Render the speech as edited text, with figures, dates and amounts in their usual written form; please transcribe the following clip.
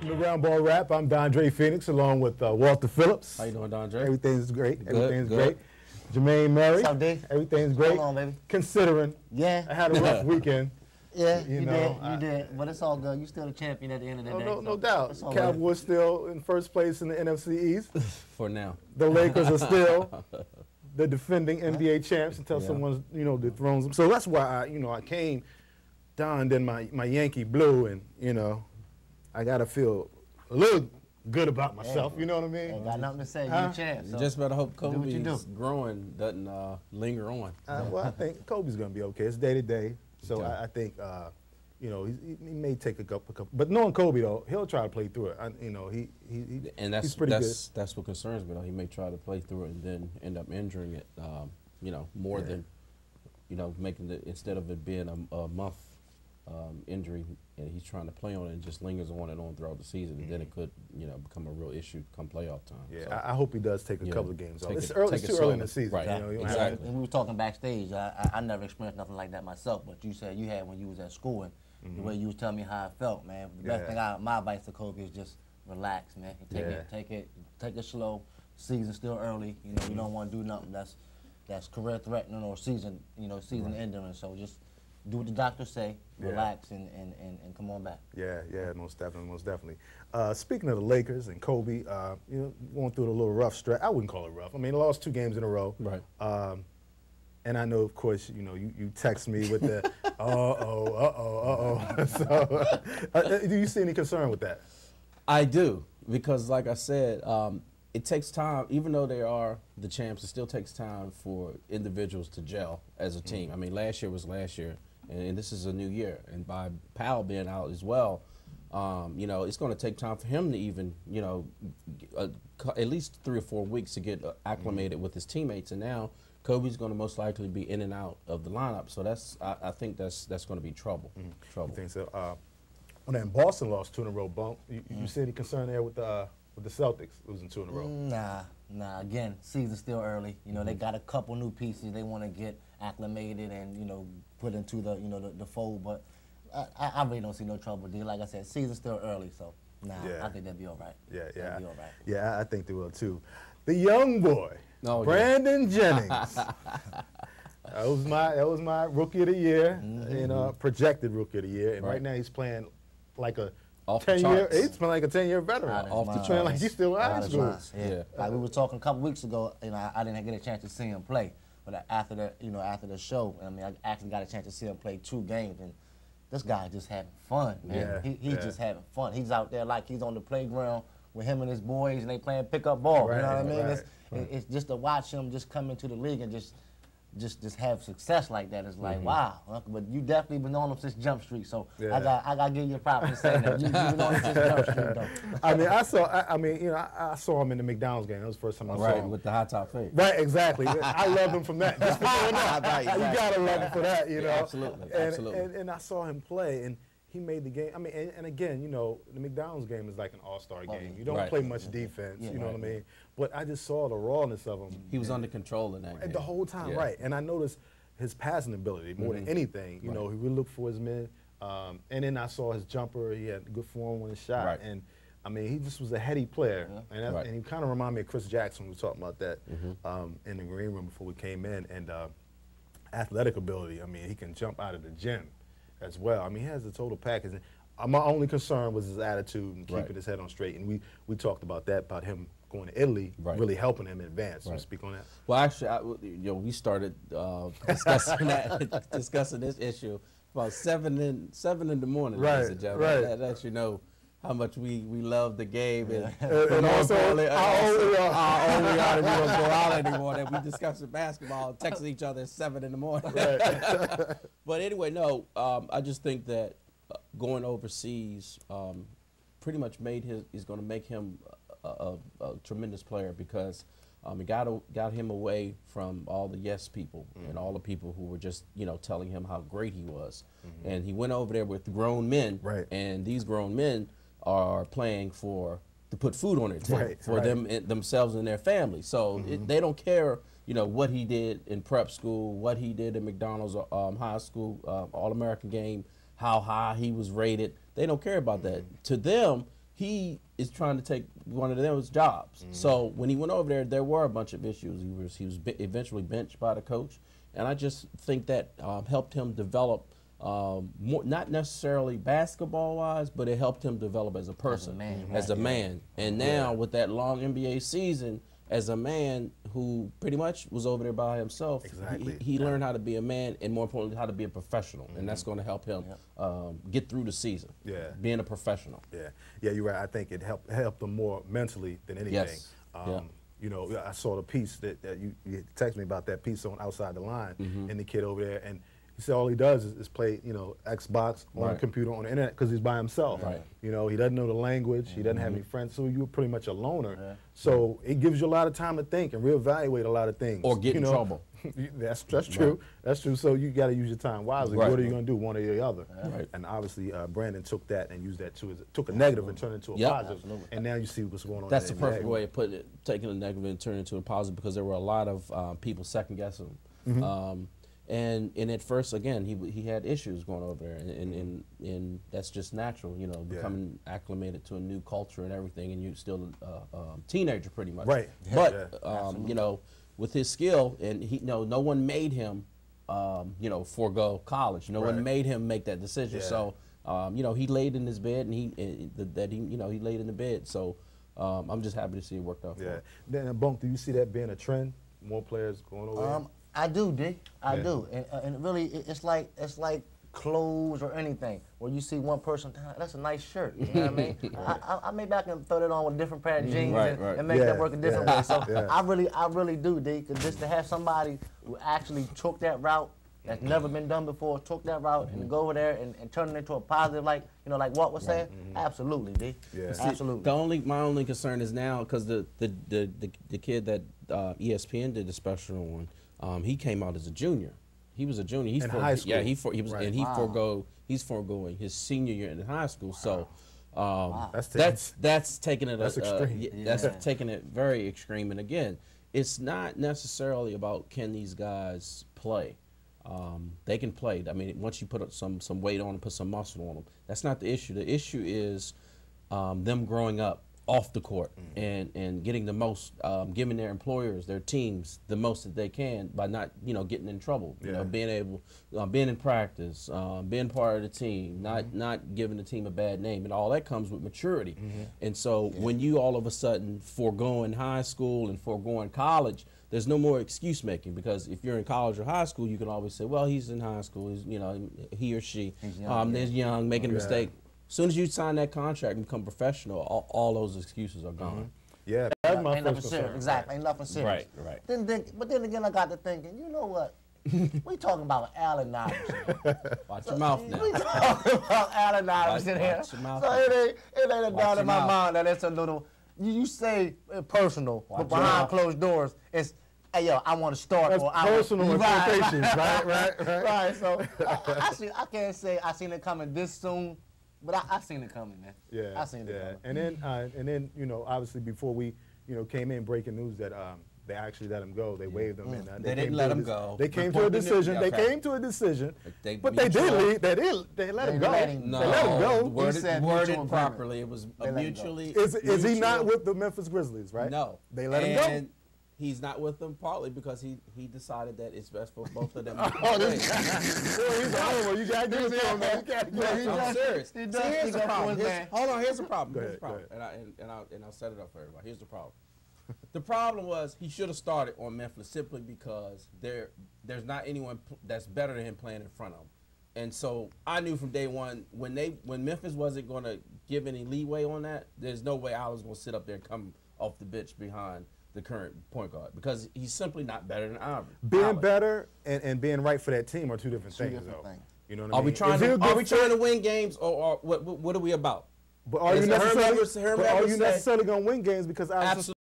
Welcome to Round Ball Rap. I'm Dondre Phoenix along with Walter Phillips. How you doing, Dondre? Everything's great. Good, Everything's good. great. Jermaine Murray. What's up, D? Everything's great. Hold on, baby. Considering Yeah. I had a rough weekend. Yeah, You you know, did. You did. But it's all good. You still the champion at the end of the day. No so doubt. it's all Cowboys still in first place in the NFC East. For now. The Lakers are still the defending NBA champs until someone dethrones them. So that's why I came donned in my Yankee blue, and I gotta feel a little good about myself. You know what I mean? Ain't got nothing to say. You the champ. You So just better hope what you Kobe's do. growing doesn't linger on. Well, I think Kobe's gonna be okay. It's day to day, so Okay. I think he may take a couple. But knowing Kobe though, he'll try to play through it. And he's pretty good. that's what concerns me, though. He may try to play through it and then end up injuring it, more than, making it, instead of it being a month injury, and he's trying to play on it and just lingers on and on throughout the season, and then it could, become a real issue come playoff time. Yeah, So, I hope he does take a couple of games off. It's take too it early in slowly. the season. Right. You don't have Exactly. to- And we were talking backstage. I never experienced nothing like that myself, but you said you had when you was at school, and the way you was telling me how I felt, man. The best thing my advice to Kobe is just relax, man. Take it slow. Season's still early. You don't want to do nothing that's career threatening or season ending. So just do what the doctors say, relax, and come on back. Yeah, most definitely. Speaking of the Lakers and Kobe, going through a little rough stretch. I wouldn't call it rough. I mean, they lost 2 games in a row. Right. And I know, of course, you text me with the So, do you see any concern with that? I do, because like I said, it takes time. Even though they are the champs, it still takes time for individuals to gel as a team. I mean, last year was last year, and this is a new year. And by Powell being out as well, it's going to take time for him to even, at least 3 or 4 weeks to get acclimated with his teammates. And now Kobe's going to most likely be in and out of the lineup. So I think that's going to be trouble. Trouble. You think so? Well, then Boston lost 2 in a row. Bump. You see any concern there with the Celtics losing 2 in a row? Nah. Again, season's still early. They got a couple new pieces they want to get acclimated and put into the fold. But I really don't see no trouble. Like I said, season's still early, so I think they'll be all right. Yeah. They'll be all right. Yeah, I think they will too. The young boy, Brandon Jennings. That was my rookie of the year, projected rookie of the year, and right now he's playing like a 10-year. He's playing like a 10-year veteran. He's playing like he's still in high school. Yeah. Like we were talking a couple weeks ago, I didn't get a chance to see him play, but after the show, I actually got a chance to see him play 2 games, and this guy just having fun, man. He's just having fun. He's out there like he's on the playground with him and his boys, and they playing pickup ball. You know what I mean? Right. It's just to watch him just come into the league and just have success like that. It's like, wow. But you definitely been on him since Jump Street, so I got to give you a props for saying that. You've been on him since Jump Street, though. I saw him in the McDonald's game. That was the first time I saw him. With the high top fade. Right, exactly. I love him from that. Just for doing that. Exactly. You gotta love him for that, Yeah, absolutely. And I saw him play, and he made the game. I mean, and again, the McDonald's game is like an all-star game. You don't play much defense. You know what I mean? But I just saw the rawness of him. He was under control in that game. The whole time, right. And I noticed his passing ability more than anything. He really looked for his men. And then I saw his jumper. He had good form when he shot. Right. And I mean, he just was a heady player. And he kind of reminded me of Chris Jackson. We were talking about that in the green room before we came in. And athletic ability. I mean, he can jump out of the gym as well. I mean, he has the total package. And my only concern was his attitude and keeping his head on straight. And we talked about that, about him going to Italy, really helping him advance. You speak on that? Well, actually, we started discussing this issue about 7 in the morning. Ladies and gentlemen. That lets you know how much we love the game and also how old we are. How old we are, and we don't go out anymore. That we discussing basketball, texting each other at 7 in the morning. But anyway, no, I just think that going overseas pretty much is going to make him a tremendous player, because it got him away from all the yes people and all the people who were just telling him how great he was. And he went over there with grown men, and these grown men are playing to put food on their table for themselves and their family. So they don't care, what he did in prep school, what he did in McDonald's high school, All-American game, how high he was rated. They don't care about that. To them, he is trying to take one of those jobs. So when he went over there were a bunch of issues. He was eventually benched by the coach, and I just think that helped him develop. More, not necessarily basketball-wise, but it helped him develop as a person, as a man. And now with that long NBA season, as a man who pretty much was over there by himself, he learned how to be a man, and more importantly, how to be a professional. And that's going to help him get through the season. Being a professional. Yeah, you're right. I think it helped him more mentally than anything. Yes. You know, I saw the piece that you texted me about, that piece on Outside the Line, and the kid over there, and he said all he does is play, you know, Xbox on the computer, on the internet, because he's by himself. You know, he doesn't know the language, he doesn't have any friends, so you're pretty much a loner. So it gives you a lot of time to think and reevaluate a lot of things. Or get in trouble. That's true. That's true. So you got to use your time wisely. What are you going to do, one or the other? And obviously, Brandon took that and used that took a negative and turned it into a positive. And now you see what's going on. That's the perfect way of putting it, taking a negative and turning it into a positive, because there were a lot of people second guessing him. And at first, again, he had issues going over there, and that's just natural, you know, becoming acclimated to a new culture and everything, and you're still a teenager pretty much. But you know, with his skill, and no one made him, you know, forego college. No one made him make that decision. So you know, he laid in his bed, and he laid in the bed. So I'm just happy to see it worked out. Then Bunk, do you see that being a trend? More players going over there? I do, D. I do, and really, it's like clothes or anything. Where you see one person, that's a nice shirt. You know what I mean? I maybe I can throw that on with a different pair of jeans and make that work a different way. So I really do, D. Cause just to have somebody who actually took that route, that's never been done before, took that route and go over there and turn it into a positive, like, you know, like Walt was saying. Absolutely, D. Absolutely. My only concern is now, because the kid that ESPN did the special on, he came out as a junior. He was a junior. He's in high school. Yeah, he's foregoing his senior year in high school. So that's taking it. That's extreme. That's taking it very extreme. And again, it's not necessarily about can these guys play. They can play. I mean, once you put some weight on them, put some muscle on them, that's not the issue. The issue is them growing up off the court and getting the most, giving their employers, their teams, the most that they can by not, you know, getting in trouble. You know, being able, being in practice, being part of the team, not giving the team a bad name, and all that comes with maturity. And so when you all of a sudden foregoing high school and foregoing college, there's no more excuse making, because if you're in college or high school, you can always say, well, he's in high school, he's, you know, he or she is young, making a mistake. As soon as you sign that contract and become professional, all those excuses are gone. Yeah, that's my ain't nothing serious. Exactly, ain't nothing serious. Right. But then again, I got to thinking, you know what? We talking about Allen Iverson. Watch your mouth now. We talking about Allen Iverson here. So it ain't a doubt in my mind that it's a little. You say personal, but behind closed doors, it's. Hey, yo, I want to start. That's or personal expectations, right? Right. So I can't say I seen it coming this soon, but I seen it coming, man. I seen it coming. And then you know, obviously before we, you know, came in breaking news that they actually let him go. They waived him, and they didn't let him go. They came to a decision. They came to a decision, but they did leave. They let him go. No, they let him go. Worded properly. It was mutually. Is he not with the Memphis Grizzlies? Right. No, they let him go. He's not with them partly because he decided that it's best for both of them. This guy. He's a homer. You gotta give it to him, man. I'm serious. Here's the problem. Hold on. Here's the problem. And I'll set it up for everybody. Here's the problem. The problem was he should have started on Memphis simply because there's not anyone that's better than him playing in front of him. And so I knew from day one when Memphis wasn't going to give any leeway on that, there's no way I was going to sit up there and come off the bench behind the current point guard, because he's simply not better than Iverson. Being better and being right for that team are two different things, though. You know what I mean? Are we trying to win games, or what are we about? But are you necessarily going to win games because Iverson's